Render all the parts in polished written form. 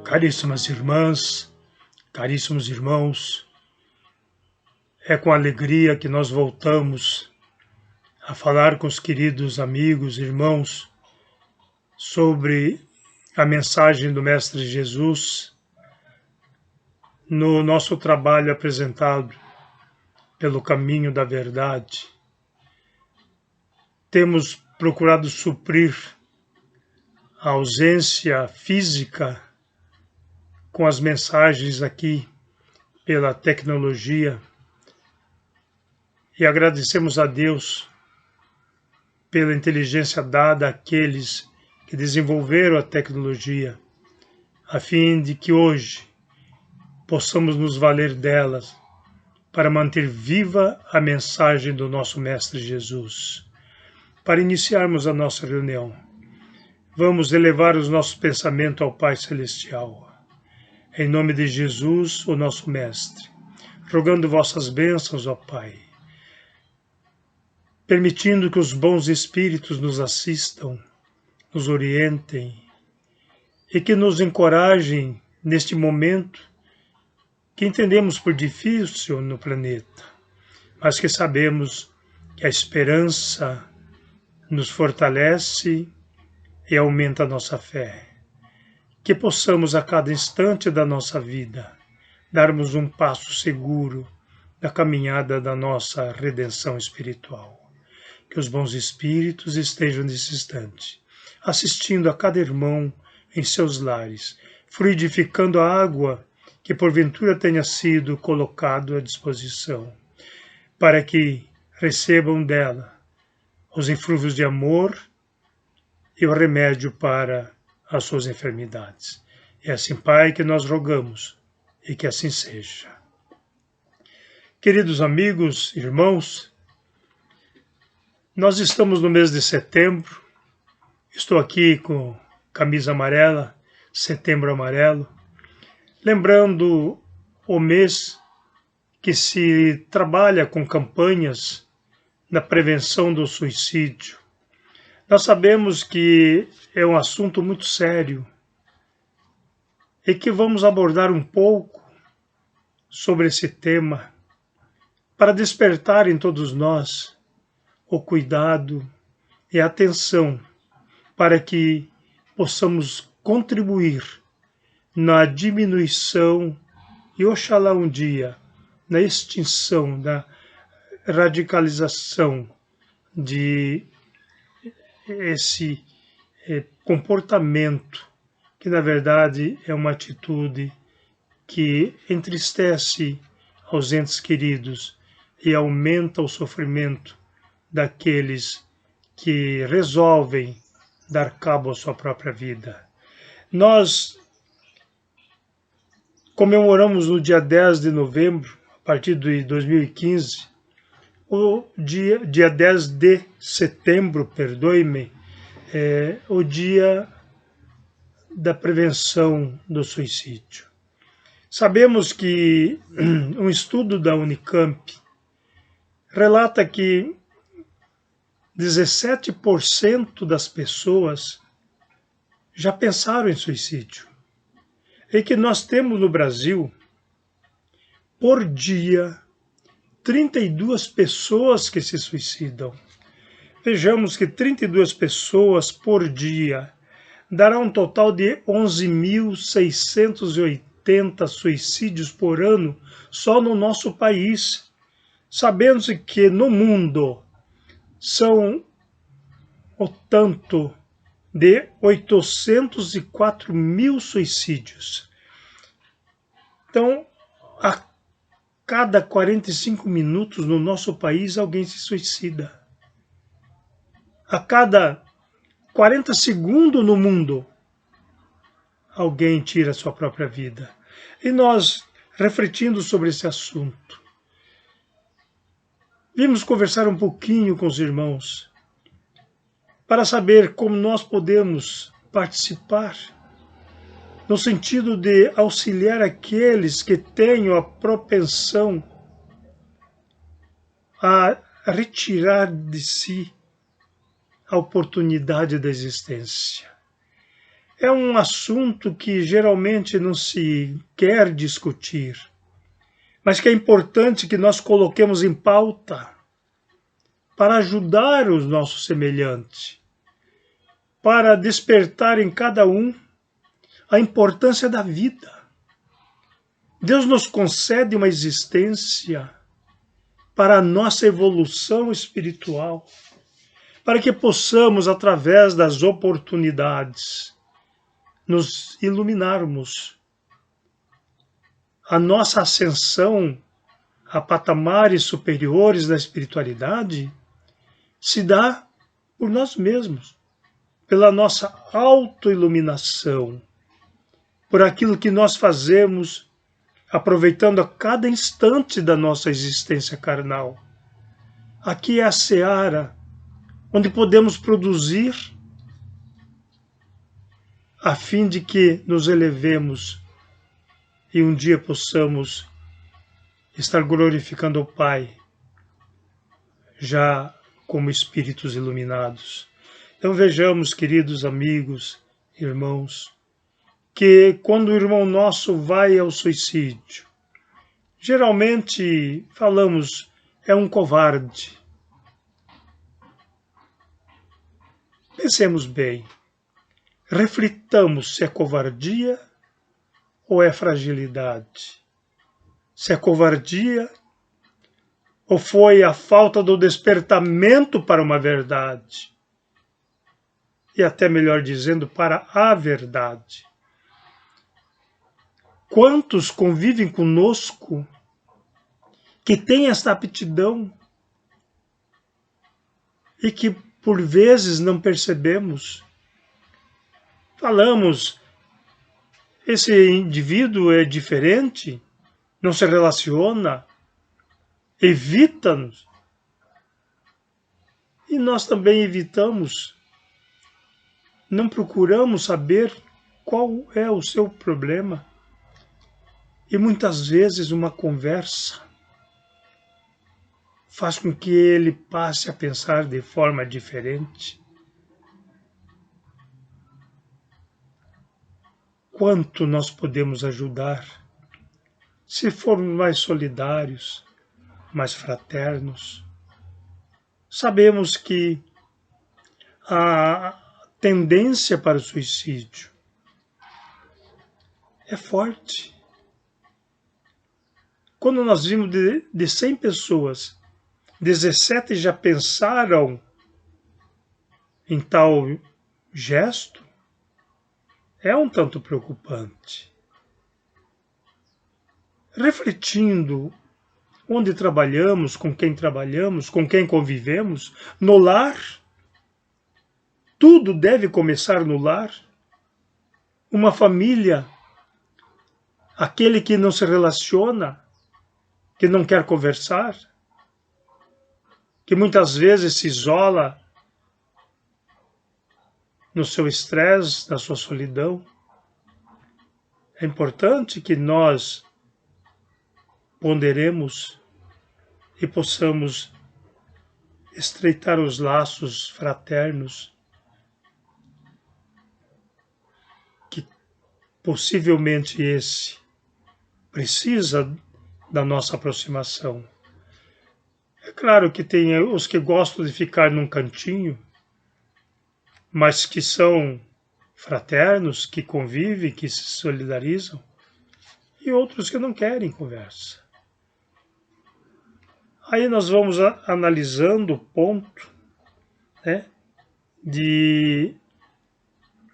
Caríssimas irmãs, caríssimos irmãos, é com alegria que nós voltamos a falar com os queridos amigos, irmãos, sobre a mensagem do Mestre Jesus no nosso trabalho apresentado pelo caminho da verdade. Temos procurado suprir a ausência física com as mensagens aqui pela tecnologia e agradecemos a Deus pela inteligência dada àqueles que desenvolveram a tecnologia, a fim de que hoje possamos nos valer delas para manter viva a mensagem do nosso Mestre Jesus. Para iniciarmos a nossa reunião, vamos elevar os nossos pensamentos ao Pai Celestial. Em nome de Jesus, o nosso Mestre, rogando vossas bênçãos, ó Pai, permitindo que os bons espíritos nos assistam, nos orientem e que nos encorajem neste momento que entendemos por difícil no planeta, mas que sabemos que a esperança nos fortalece e aumenta a nossa fé. Que possamos a cada instante da nossa vida darmos um passo seguro na caminhada da nossa redenção espiritual. Que os bons espíritos estejam nesse instante, assistindo a cada irmão em seus lares, fluidificando a água que porventura tenha sido colocado à disposição, para que recebam dela os eflúvios de amor e o remédio para as suas enfermidades. É assim, Pai, que nós rogamos e que assim seja. Queridos amigos, irmãos, nós estamos no mês de setembro. Estou aqui com camisa amarela, Setembro Amarelo, lembrando o mês que se trabalha com campanhas na prevenção do suicídio. Nós sabemos que é um assunto muito sério e que vamos abordar um pouco sobre esse tema para despertar em todos nós o cuidado e a atenção para que possamos contribuir na diminuição e, oxalá um dia, na extinção da radicalização de esse comportamento que, na verdade, é uma atitude que entristece aos entes queridos e aumenta o sofrimento daqueles que resolvem dar cabo à sua própria vida. Nós comemoramos no dia 10 de novembro, a partir de 2015, o dia 10 de setembro, perdoe-me, o dia da prevenção do suicídio. Sabemos que um estudo da Unicamp relata que 17% das pessoas já pensaram em suicídio. E que nós temos no Brasil, por dia, 32 pessoas que se suicidam. Vejamos que 32 pessoas por dia dará um total de 11.680 suicídios por ano só no nosso país. Sabemos que no mundo são o tanto de 804 mil suicídios. Então, a cada 45 minutos no nosso país alguém se suicida. A cada 40 segundos no mundo alguém tira a sua própria vida. E nós, refletindo sobre esse assunto, vimos conversar um pouquinho com os irmãos para saber como nós podemos participar no sentido de auxiliar aqueles que tenham a propensão a retirar de si a oportunidade da existência. é um assunto que geralmente não se quer discutir, mas que é importante que nós coloquemos em pauta para ajudar os nossos semelhantes, para despertar em cada um a importância da vida. Deus nos concede uma existência para a nossa evolução espiritual, para que possamos, através das oportunidades, nos iluminarmos. A nossa ascensão a patamares superiores da espiritualidade se dá por nós mesmos, pela nossa autoiluminação, por aquilo que nós fazemos, aproveitando a cada instante da nossa existência carnal. Aqui é a seara onde podemos produzir a fim de que nos elevemos e um dia possamos estar glorificando o Pai, já como espíritos iluminados. Então vejamos, queridos amigos, irmãos, que quando o irmão nosso vai ao suicídio, geralmente falamos, é um covarde. Pensemos bem, reflitamos se é covardia ou é fragilidade. Se é covardia ou foi a falta do despertamento para uma verdade. E até melhor dizendo, para a verdade. Quantos convivem conosco que têm esta aptidão e que por vezes não percebemos? Falamos, esse indivíduo é diferente, não se relaciona, evita-nos. E nós também evitamos, não procuramos saber qual é o seu problema. E muitas vezes uma conversa faz com que ele passe a pensar de forma diferente. Quanto nós podemos ajudar se formos mais solidários, mais fraternos? Sabemos que a tendência para o suicídio é forte. Quando nós vimos de 100 pessoas, 17 já pensaram em tal gesto, é um tanto preocupante. Refletindo onde trabalhamos, com quem convivemos, no lar, tudo deve começar no lar. Uma família, aquele que não se relaciona, que não quer conversar, que muitas vezes se isola no seu estresse, na sua solidão. É importante que nós ponderemos e possamos estreitar os laços fraternos que possivelmente esse precisa da nossa aproximação. É claro que tem os que gostam de ficar num cantinho, mas que são fraternos, que convivem, que se solidarizam, e outros que não querem conversa. Aí nós vamos analisando o ponto, né, de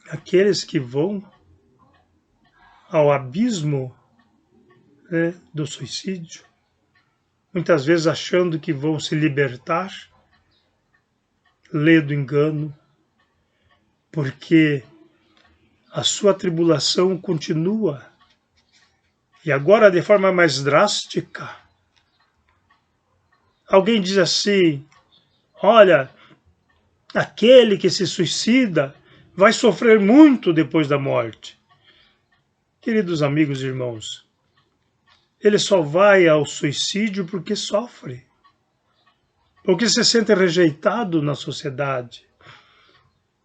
aqueles que vão ao abismo, né, do suicídio, muitas vezes achando que vão se libertar, lê do engano, porque a sua tribulação continua. E agora, de forma mais drástica, alguém diz assim, olha, aquele que se suicida vai sofrer muito depois da morte. Queridos amigos e irmãos, ele só vai ao suicídio porque sofre, porque se sente rejeitado na sociedade,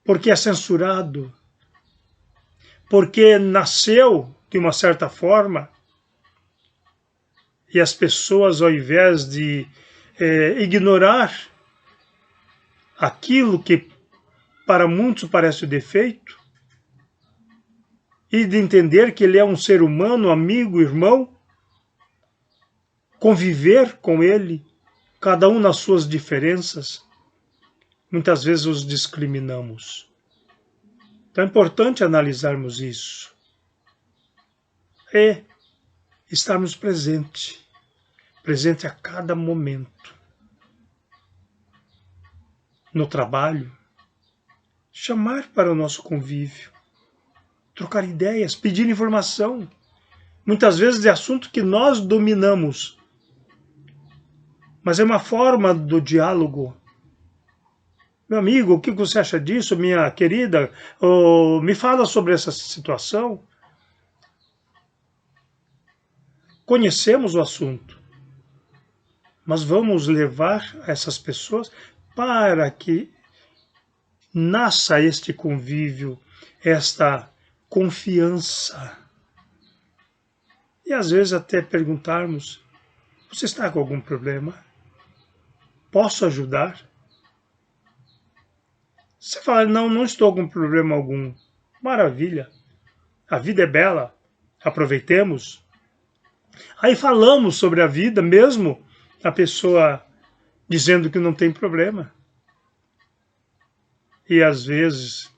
porque é censurado, porque nasceu de uma certa forma e as pessoas, ao invés de ignorar aquilo que para muitos parece o defeito e de entender que ele é um ser humano, amigo, irmão, conviver com ele, cada um nas suas diferenças, muitas vezes os discriminamos. Então é importante analisarmos isso e estarmos presente a cada momento. No trabalho, chamar para o nosso convívio, trocar ideias, pedir informação, muitas vezes de assunto que nós dominamos, mas é uma forma do diálogo. Meu amigo, o que você acha disso, minha querida? Me fala sobre essa situação. Conhecemos o assunto, mas vamos levar essas pessoas para que nasça este convívio, esta confiança. E às vezes até perguntarmos: você está com algum problema? Posso ajudar? Você fala: não estou com problema algum. Maravilha. A vida é bela. Aproveitemos. Aí falamos sobre a vida, mesmo a pessoa dizendo que não tem problema. E às vezes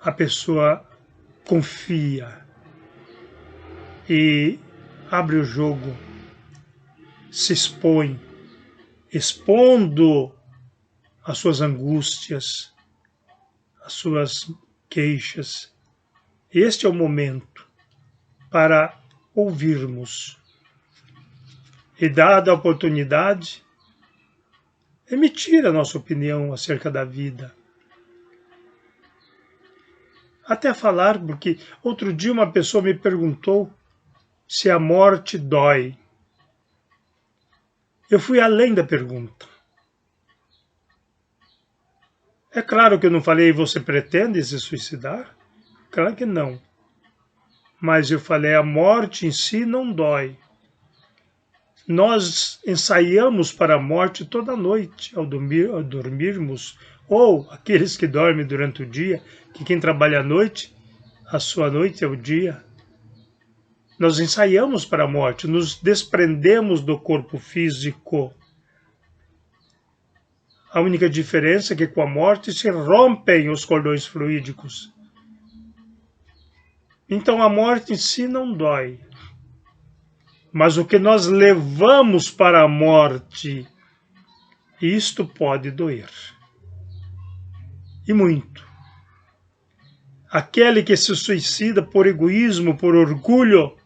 a pessoa confia e abre o jogo, se expõe, expondo as suas angústias, as suas queixas. Este é o momento para ouvirmos e, dada a oportunidade, emitir a nossa opinião acerca da vida. Até falar, porque outro dia uma pessoa me perguntou se a morte dói. Eu fui além da pergunta. É claro que eu não falei: você pretende se suicidar? Claro que não. Mas eu falei: a morte em si não dói. Nós ensaiamos para a morte toda noite, ao dormirmos, ou aqueles que dormem durante o dia, que quem trabalha à noite, a sua noite é o dia. Nós ensaiamos para a morte, nos desprendemos do corpo físico. A única diferença é que com a morte se rompem os cordões fluídicos. Então a morte em si não dói. Mas o que nós levamos para a morte, isto pode doer. E muito. Aquele que se suicida por egoísmo, por orgulho,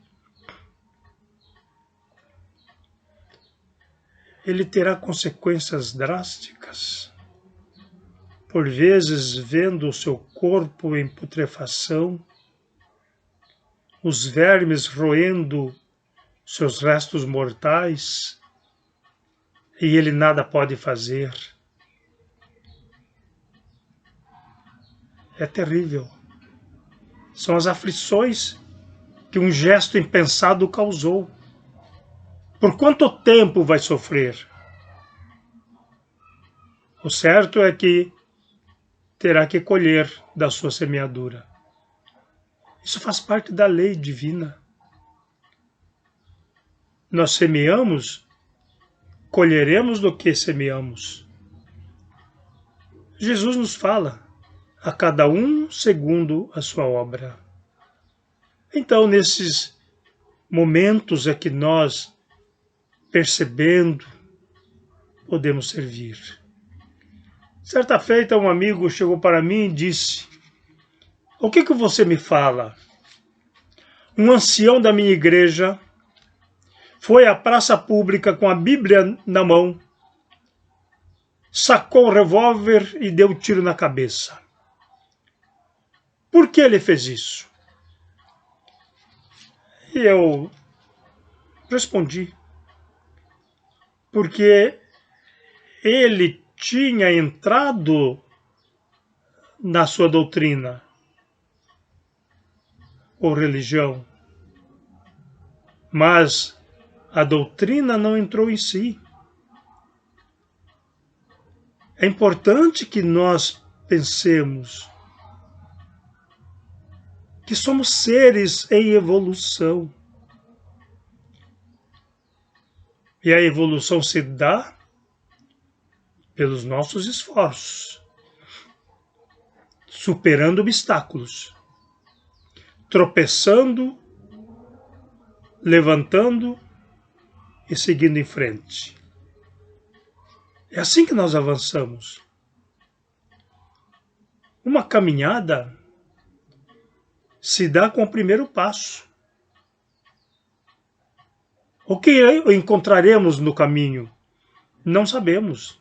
ele terá consequências drásticas. Por vezes, vendo o seu corpo em putrefação, os vermes roendo seus restos mortais, e ele nada pode fazer. É terrível. São as aflições que um gesto impensado causou. Por quanto tempo vai sofrer? O certo é que terá que colher da sua semeadura. Isso faz parte da lei divina. Nós semeamos, colheremos do que semeamos. Jesus nos fala: a cada um segundo a sua obra. Então, nesses momentos é que nós, percebendo, podemos servir. Certa feita, um amigo chegou para mim e disse: o que você me fala? Um ancião da minha igreja foi à praça pública com a Bíblia na mão, sacou o revólver e deu um tiro na cabeça. Por que ele fez isso? E eu respondi: porque ele tinha entrado na sua doutrina, ou religião, mas a doutrina não entrou em si. É importante que nós pensemos que somos seres em evolução. E a evolução se dá pelos nossos esforços, superando obstáculos, tropeçando, levantando e seguindo em frente. É assim que nós avançamos. Uma caminhada se dá com o primeiro passo. O que encontraremos no caminho? Não sabemos.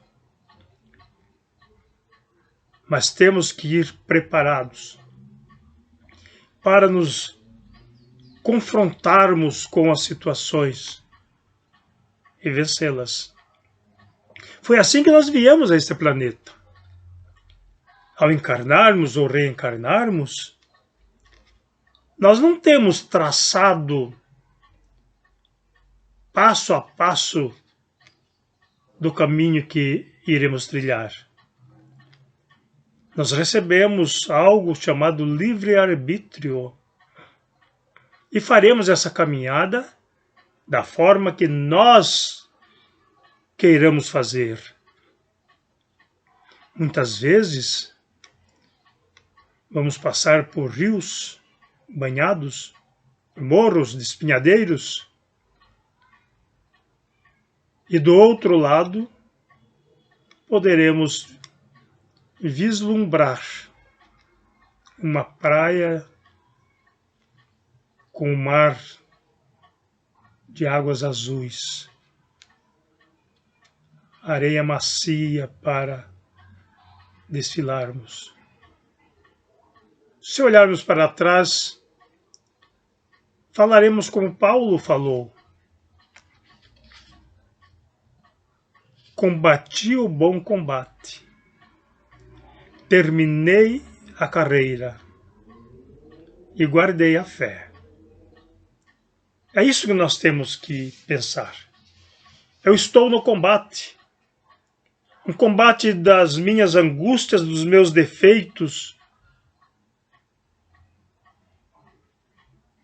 Mas temos que ir preparados para nos confrontarmos com as situações e vencê-las. Foi assim que nós viemos a este planeta. Ao encarnarmos ou reencarnarmos, nós não temos traçado passo a passo do caminho que iremos trilhar. Nós recebemos algo chamado livre-arbítrio e faremos essa caminhada da forma que nós queiramos fazer. Muitas vezes vamos passar por rios banhados, morros despenhadeiros, e do outro lado poderemos vislumbrar uma praia com o mar de águas azuis, areia macia para desfilarmos. Se olharmos para trás, falaremos como Paulo falou: combati o bom combate, terminei a carreira e guardei a fé. É isso que nós temos que pensar. Eu estou no combate. Um combate das minhas angústias, dos meus defeitos,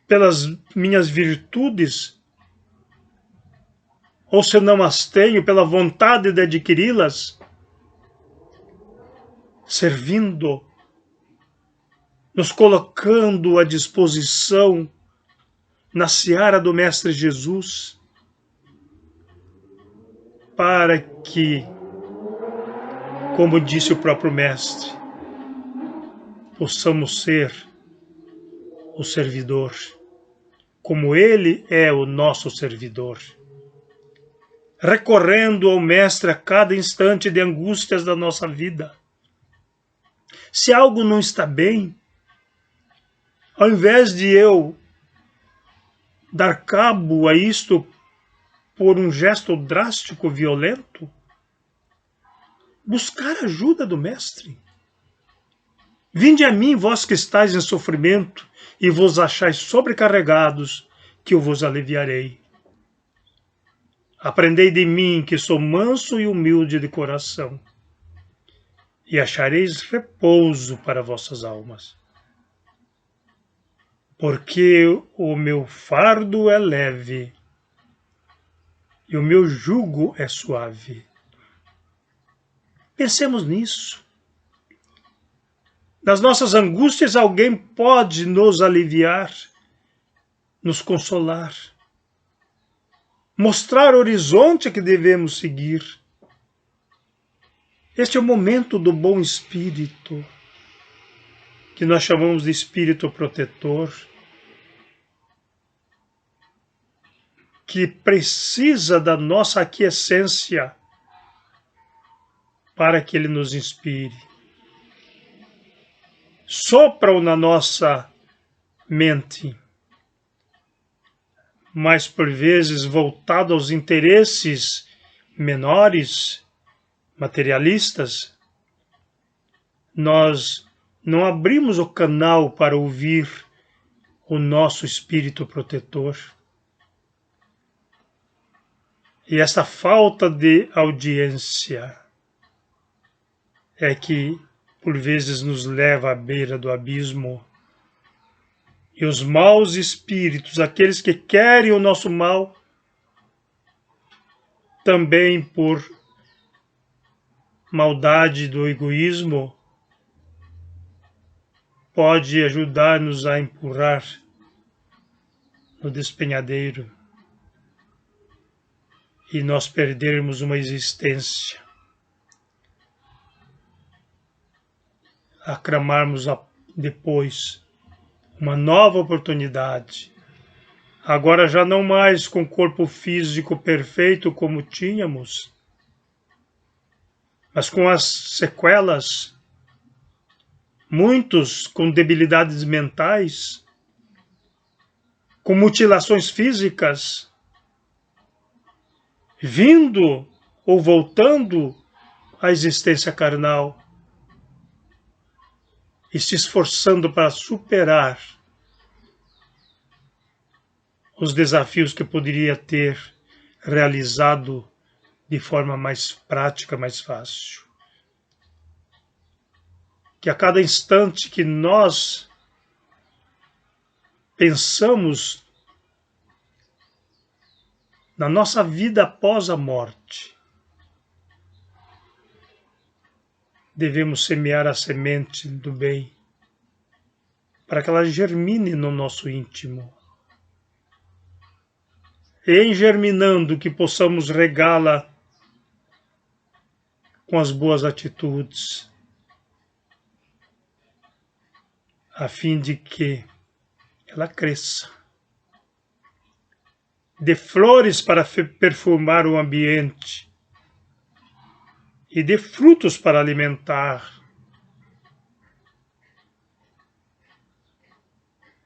pelas minhas virtudes, ou se não as tenho, pela vontade de adquiri-las, servindo, nos colocando à disposição na seara do Mestre Jesus, para que, como disse o próprio Mestre, possamos ser o servidor, como Ele é o nosso servidor, recorrendo ao Mestre a cada instante de angústias da nossa vida. Se algo não está bem, ao invés de eu dar cabo a isto por um gesto drástico, violento, buscar ajuda do Mestre. Vinde a mim, vós que estáis em sofrimento, e vos achais sobrecarregados, que eu vos aliviarei. Aprendei de mim, que sou manso e humilde de coração, e achareis repouso para vossas almas. Porque o meu fardo é leve, e o meu jugo é suave. Pensemos nisso. Nas nossas angústias, alguém pode nos aliviar, nos consolar, mostrar o horizonte que devemos seguir. Este é o momento do bom espírito, que nós chamamos de espírito protetor, que precisa da nossa aquiescência para que ele nos inspire. Sopram na nossa mente, mas por vezes voltado aos interesses menores, materialistas, nós não abrimos o canal para ouvir o nosso espírito protetor. E esta falta de audiência é que, por vezes, nos leva à beira do abismo. E os maus espíritos, aqueles que querem o nosso mal, também por maldade do egoísmo, pode ajudar-nos a empurrar no despenhadeiro e nós perdermos uma existência, aclamarmos depois uma nova oportunidade, agora já não mais com corpo físico perfeito como tínhamos, mas com as sequelas, muitos com debilidades mentais, com mutilações físicas, vindo ou voltando à existência carnal e se esforçando para superar os desafios que poderia ter realizado de forma mais prática, mais fácil. Que a cada instante que nós pensamos na nossa vida após a morte, devemos semear a semente do bem para que ela germine no nosso íntimo. E em germinando que possamos regá-la com as boas atitudes, a fim de que ela cresça. Dê flores para perfumar o ambiente e dê frutos para alimentar.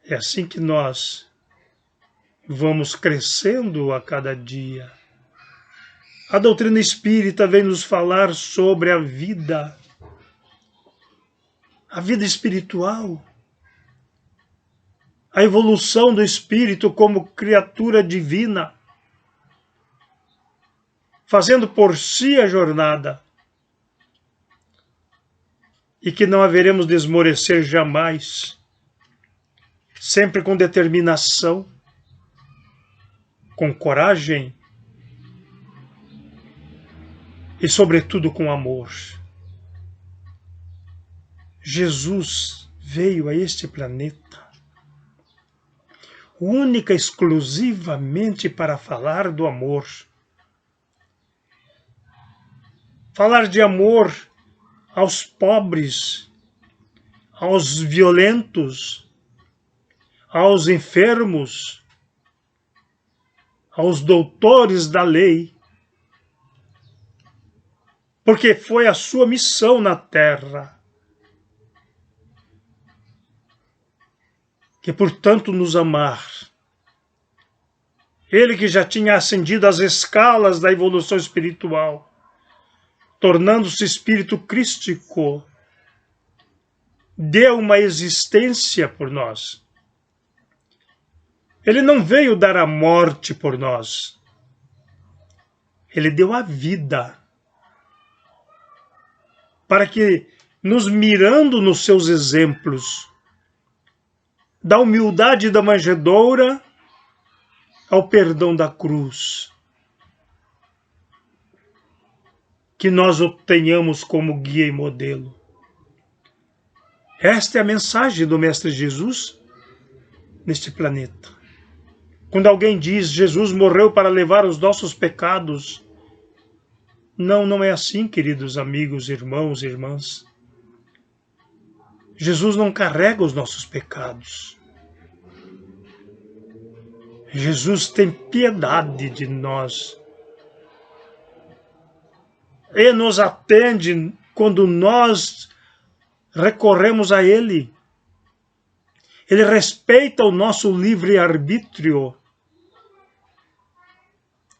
É assim que nós vamos crescendo a cada dia. A doutrina espírita vem nos falar sobre a vida espiritual, a evolução do espírito como criatura divina, fazendo por si a jornada, e que não haveremos de esmorecer jamais, sempre com determinação, com coragem e, sobretudo, com amor. Jesus veio a este planeta única e exclusivamente para falar do amor. Falar de amor aos pobres, aos violentos, aos enfermos, aos doutores da lei, porque foi a sua missão na terra. Que, portanto, nos amar. Ele que já tinha ascendido as escalas da evolução espiritual, tornando-se espírito crístico, deu uma existência por nós. Ele não veio dar a morte por nós. Ele deu a vida, para que, nos mirando nos seus exemplos, da humildade da manjedoura ao perdão da cruz, que nós o tenhamos como guia e modelo. Esta é a mensagem do Mestre Jesus neste planeta. Quando alguém diz Jesus morreu para levar os nossos pecados, não é assim, queridos amigos, irmãos e irmãs. Jesus não carrega os nossos pecados. Jesus tem piedade de nós e nos atende quando nós recorremos a Ele. Ele respeita o nosso livre-arbítrio.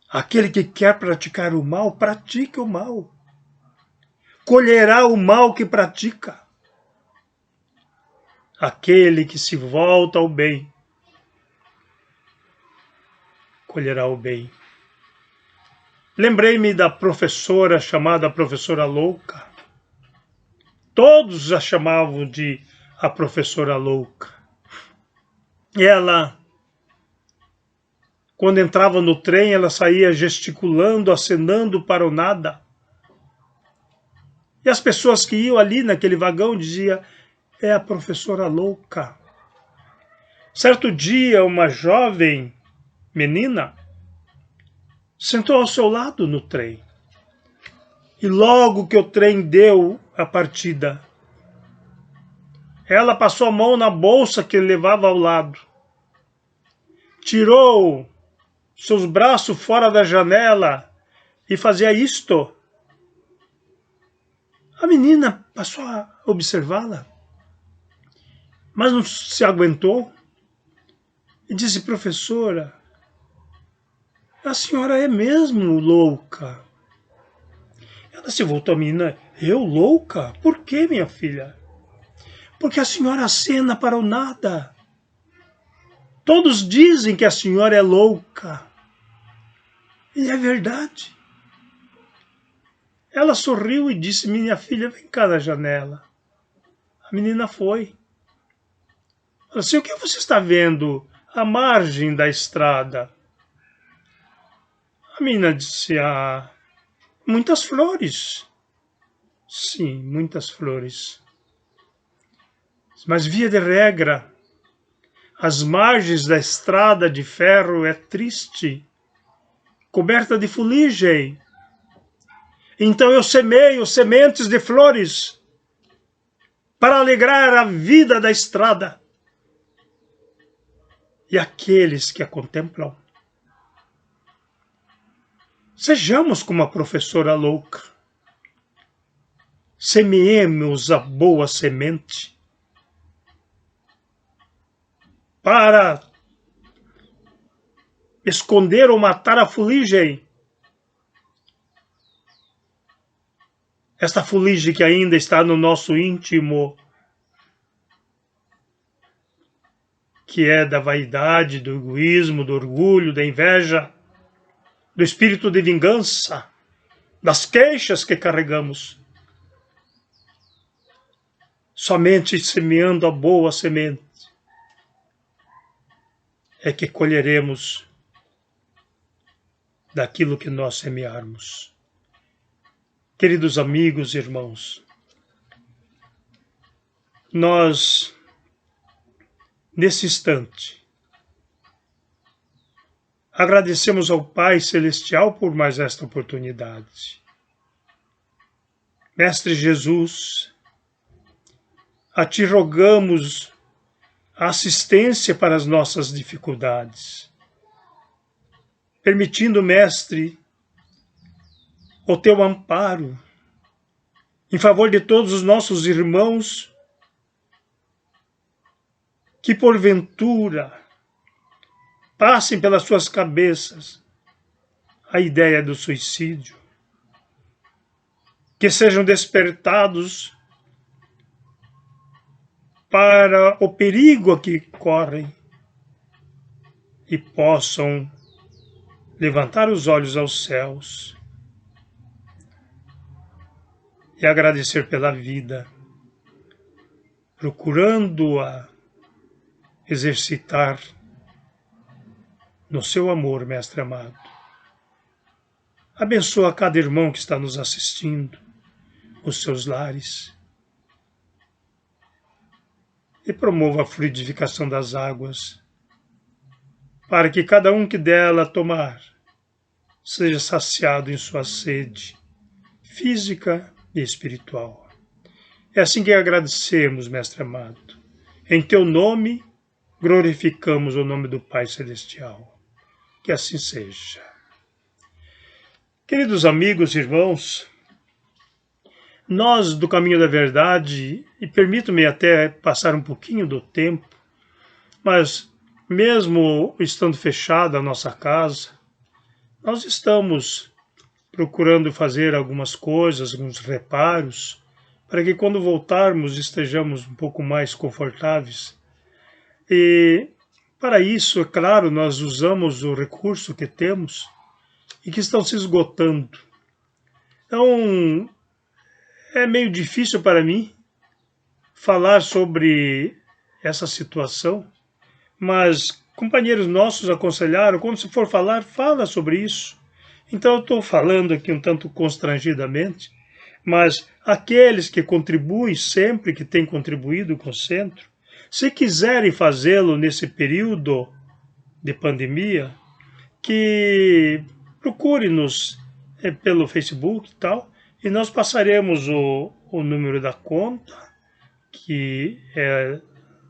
Aquele que quer praticar o mal, pratique o mal. Colherá o mal que pratica. Aquele que se volta ao bem, colherá o bem. Lembrei-me da professora chamada Professora Louca. Todos a chamavam de a Professora Louca. Ela, quando entrava no trem, ela saía gesticulando, acenando para o nada. E as pessoas que iam ali naquele vagão diziam, é a Professora Louca. Certo dia, uma jovem menina sentou ao seu lado no trem. E logo que o trem deu a partida, ela passou a mão na bolsa que levava ao lado, tirou seus braços fora da janela e fazia isto. A menina passou a observá-la, mas não se aguentou e disse, professora, a senhora é mesmo louca. Ela se voltou à menina, eu louca? Por quê, minha filha? Porque a senhora acena para o nada. Todos dizem que a senhora é louca. E é verdade. Ela sorriu e disse, minha filha, vem cá na janela. A menina foi. Ela disse, o que você está vendo à margem da estrada? A menina disse, muitas flores. Sim, muitas flores. Mas via de regra, as margens da estrada de ferro é triste, coberta de fuligem. Então eu semeio sementes de flores para alegrar a vida da estrada. E aqueles que a contemplam. Sejamos como a professora louca. Semeemos a boa semente para esconder ou matar a fuligem. Esta fuligem que ainda está no nosso íntimo, que é da vaidade, do egoísmo, do orgulho, da inveja, do espírito de vingança, das queixas que carregamos. Somente semeando a boa semente é que colheremos daquilo que nós semearmos. Queridos amigos e irmãos, nós, nesse instante, agradecemos ao Pai Celestial por mais esta oportunidade. Mestre Jesus, a Ti rogamos a assistência para as nossas dificuldades, permitindo, Mestre, o Teu amparo em favor de todos os nossos irmãos que, porventura, passem pelas suas cabeças a ideia do suicídio, que sejam despertados para o perigo a que correm e possam levantar os olhos aos céus e agradecer pela vida, procurando-a exercitar no seu amor, Mestre amado. Abençoa cada irmão que está nos assistindo, os seus lares, e promova a fluidificação das águas, para que cada um que dela tomar seja saciado em sua sede física e espiritual. É assim que agradecemos, Mestre amado. Em Teu nome, glorificamos o nome do Pai Celestial. Que assim seja. Queridos amigos e irmãos, nós do Caminho da Verdade, e permito-me até passar um pouquinho do tempo, mas mesmo estando fechada a nossa casa, nós estamos procurando fazer algumas coisas, alguns reparos, para que quando voltarmos estejamos um pouco mais confortáveis. E Para isso, é claro, nós usamos o recurso que temos e que estão se esgotando. Então, é meio difícil para mim falar sobre essa situação, mas companheiros nossos aconselharam, quando se for falar, fala sobre isso. Então eu estou falando aqui um tanto constrangidamente, mas aqueles que contribuem sempre, que têm contribuído com o centro, se quiserem fazê-lo nesse período de pandemia, que procure-nos pelo Facebook e tal, e nós passaremos o número da conta, que é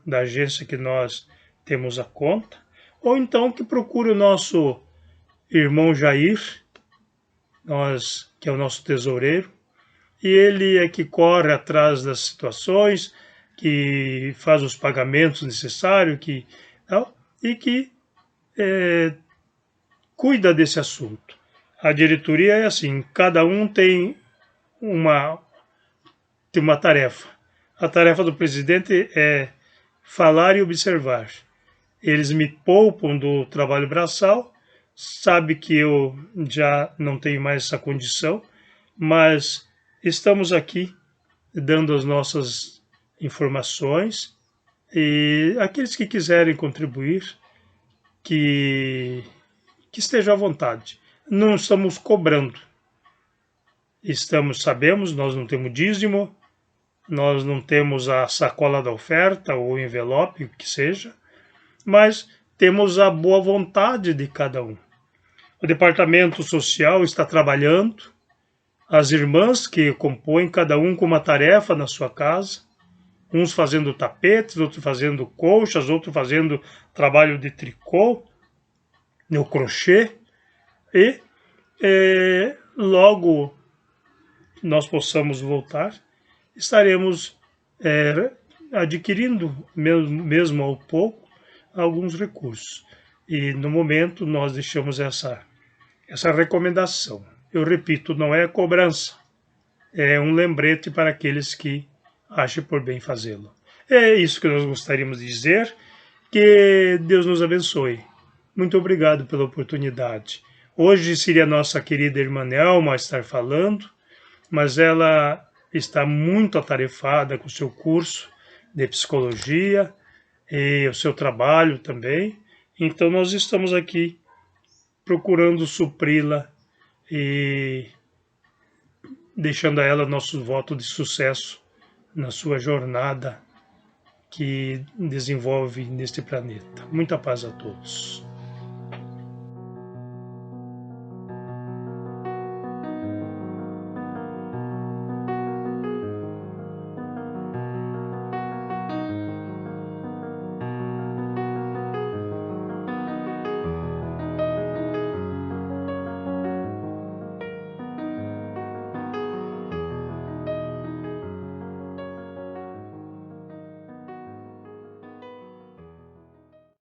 da agência que nós temos a conta, ou então que procure o nosso irmão Jair, que é o nosso tesoureiro, e ele é que corre atrás das situações, que faz os pagamentos necessários, e que cuida desse assunto. A diretoria é assim, cada um tem uma tarefa. A tarefa do presidente é falar e observar. Eles me poupam do trabalho braçal, sabe que eu já não tenho mais essa condição, mas estamos aqui dando as nossas informações e aqueles que quiserem contribuir, que estejam à vontade. Não estamos cobrando. Sabemos, nós não temos dízimo, nós não temos a sacola da oferta ou o envelope, o que seja, mas temos a boa vontade de cada um. O departamento social está trabalhando, as irmãs que compõem, cada um com uma tarefa na sua casa, uns fazendo tapetes, outros fazendo colchas, outros fazendo trabalho de tricô, no crochê, e logo nós possamos voltar, estaremos adquirindo, mesmo ao pouco, alguns recursos. E no momento nós deixamos essa recomendação. Eu repito, não é cobrança, é um lembrete para aqueles que achem por bem fazê-lo. É isso que nós gostaríamos de dizer, que Deus nos abençoe. Muito obrigado pela oportunidade. Hoje seria a nossa querida irmã Nelma a estar falando, mas ela está muito atarefada com o seu curso de psicologia e o seu trabalho também. Então nós estamos aqui procurando supri-la e deixando a ela nosso voto de sucesso na sua jornada que desenvolve neste planeta. Muita paz a todos.